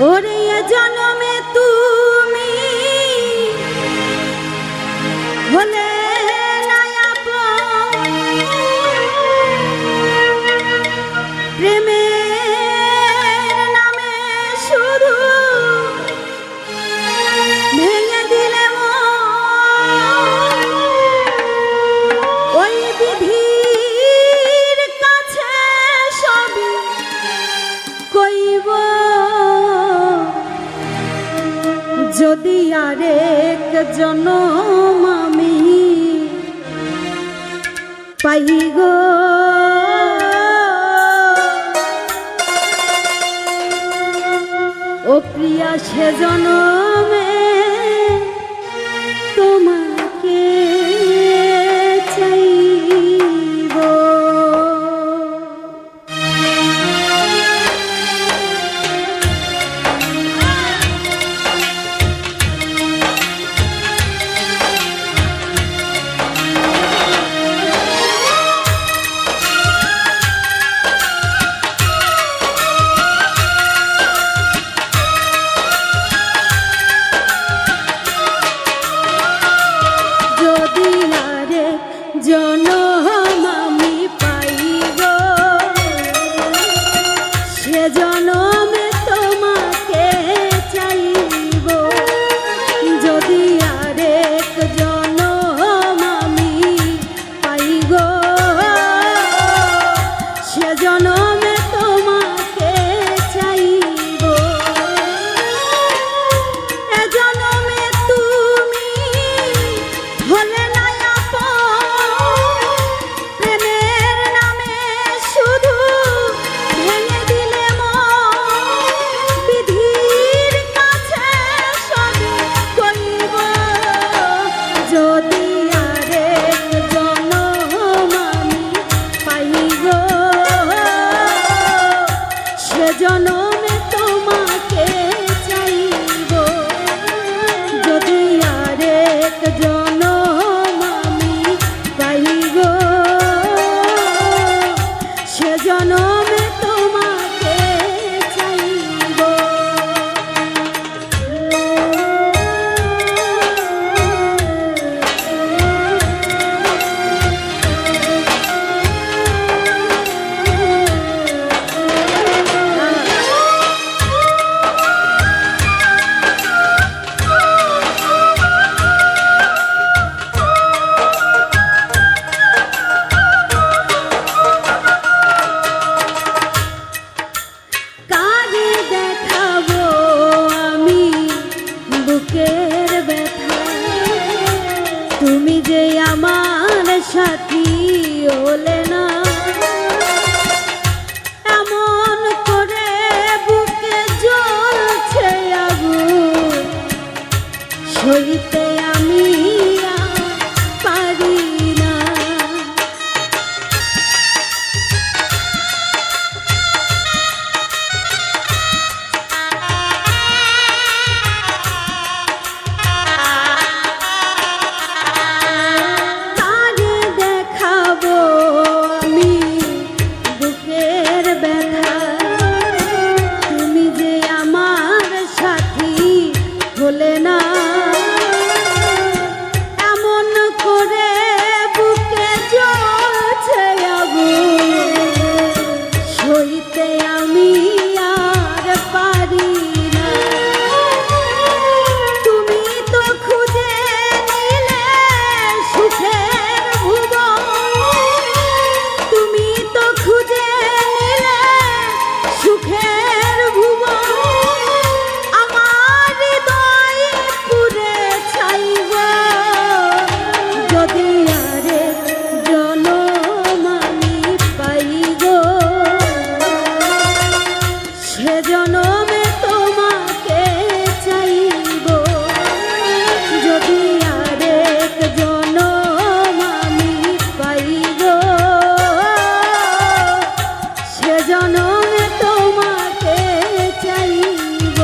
ওরে এ জনমে তুমি হলে না আপন, প্রেমের নামে শুধু ভেঙে দিলে ওই বিধির কাছে সবই কইব। যদি আরেক জনম আমি পাই গো, ও প্রিয়া সে জনমে তোমাকে চাইব। জনম আমি পাই গো, সে জনমে তোমাকে চাইব। যদি আরেক জনম আমি পাই গো, সে জনমে তোমাকে চাইব। এ জনমে তুমি হলে না জনমে তোমাকে চাইব। যদি আরেক জনম আমি পাই গো, সে জনমে তোমাকে চাইব। তুমি যে আমার সাথী হলে না, এমন করে বুকে জ্বলছে আগুন, সইতে আমি পারি না। হলে না এমন করে বুকে জ্বলছে আগুন, সইতে আমি আর পারি না। তুমি তো খুঁজে নিলে সুখের ভুবন, তুমি তো খুঁজে নিলে সুখের ভুবন। জনমে তোমাকে চাইব। যদি আরেক জনম আমি পাই গো, সে জনমে তোমাকে চাইব।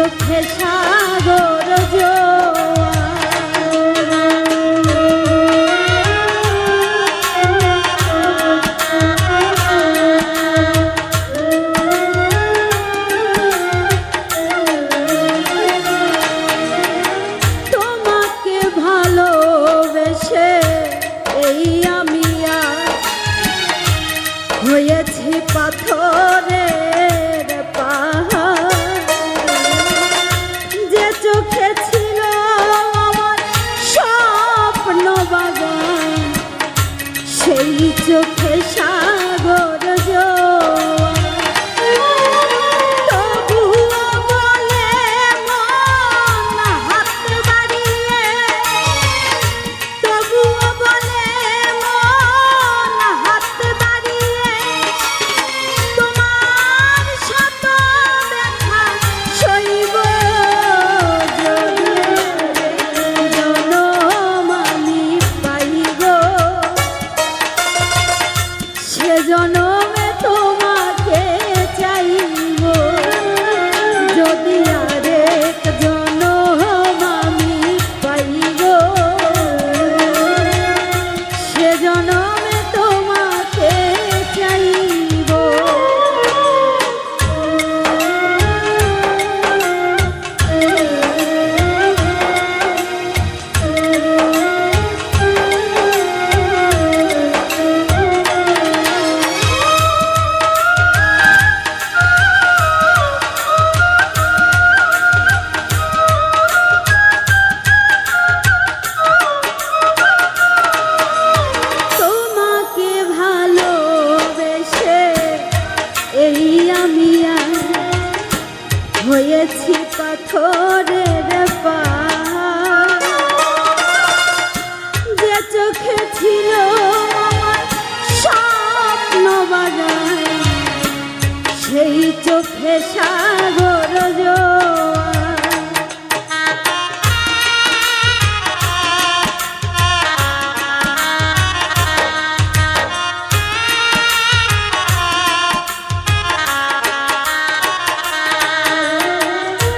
চোখে সাগর তোমাকে ভালোবেসে এই আমি আর হয়েছি পাথরের পাহাড়। যে চোখে ছিল আমার স্বপ্ন বাগান, সেই চোখে সাগর জোয়ার। তবুও বলে মন হাত বাড়িয়ে, তবুও বলে মন হাত বাড়িয়ে, তোমার শত ব্যথা সইব যদি জনম আমি পাইব। সে জনমে তোমাকে চাইব, যদি আরেক জনম আমি পাইব। সে জনমে তোমাকে চাইব। তোমাকে ভালোবেসে এই আমি আর হয়েছি পাথরের পাহাড়। যে চোখে ছিল আমার স্বপ্ন বাগান, সেই চোখে সাগর জোয়ার।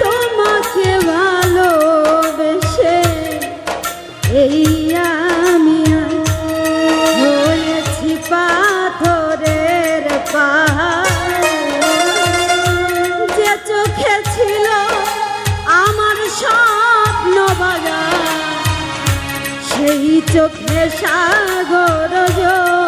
তোমাকে ভালোবেসে এই আমি আর হয়েছি পাথরের পাহাড়। যে চোখে ছিল আমার স্বপ্ন বাগান, সেই চোখে সাগর জোয়ার।